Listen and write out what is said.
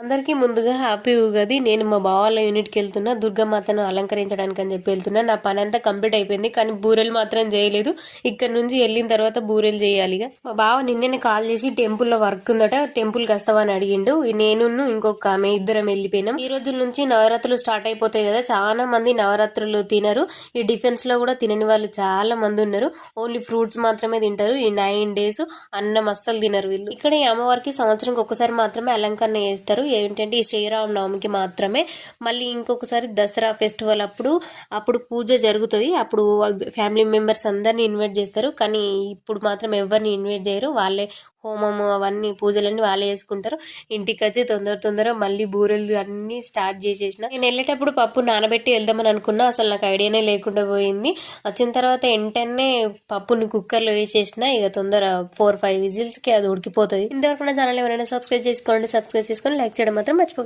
అందరికీ ముందుగా హ్యాపీ ఉగాది. నేను మా బావ వాళ్ళ యూనిట్కి వెళ్తున్నా, దుర్గామాతను అలంకరించడానికి అని చెప్పి వెళ్తున్నా. నా పని అంతా కంప్లీట్ అయిపోయింది, కానీ బూరెలు మాత్రం చేయలేదు. ఇక్కడ నుంచి వెళ్ళిన తర్వాత బూరెలు చేయాలిగా. మా బావ నిన్ననే కాల్ చేసి టెంపుల్లో వర్క్ ఉందట, టెంపుల్కి వస్తావా అని అడిగిండు. నేను ఇంకొక ఆమె ఇద్దరం వెళ్ళిపోయినాం. ఈ రోజుల నుంచి నవరాత్రులు స్టార్ట్ అయిపోతాయి కదా, చాలా మంది నవరాత్రులు తినరు. ఈ డిఫెన్స్ లో కూడా తినని వాళ్ళు చాలా మంది ఉన్నారు. ఓన్లీ ఫ్రూట్స్ మాత్రమే తింటారు. ఈ 9 days అన్నం అస్సలు తినరు వీళ్ళు. ఇక్కడ ఈ అమ్మవారికి సంవత్సరంకి ఒక్కసారి మాత్రమే అలంకరణ చేస్తారు. ఏంటంటే ఈ శ్రీరామనవమికి మాత్రమే. మళ్ళీ ఇంకొకసారి దసరా ఫెస్టివల్ అప్పుడు పూజ జరుగుతుంది. అప్పుడు ఫ్యామిలీ మెంబర్స్ అందరినీ ఇన్వైట్ చేస్తారు. కానీ ఇప్పుడు మాత్రం ఎవరిని ఇన్వైట్ చేయరు. వాళ్ళే హోమము అవన్నీ పూజలన్నీ వాళ్ళే చేసుకుంటారు. ఇంటికి వచ్చి తొందర మళ్ళీ బూరెలు అన్నీ స్టార్ట్ చేసేసిన. నేను వెళ్ళేటప్పుడు పప్పు నానబెట్టి వెళ్దామని అనుకున్నా, అసలు నాకు ఐడియానే లేకుండా పోయింది. వచ్చిన తర్వాత వెంటనే పప్పుని కుక్కర్లో వేసేసిన. ఇక 4-5 విజిల్స్కి అది ఉడికిపోతుంది. ఇంతవరకు నా ఛానల్ ఎవరైనా సబ్స్క్రైబ్ చేసుకొని లైక్ చేయడం మాత్రం మర్చిపోకండి.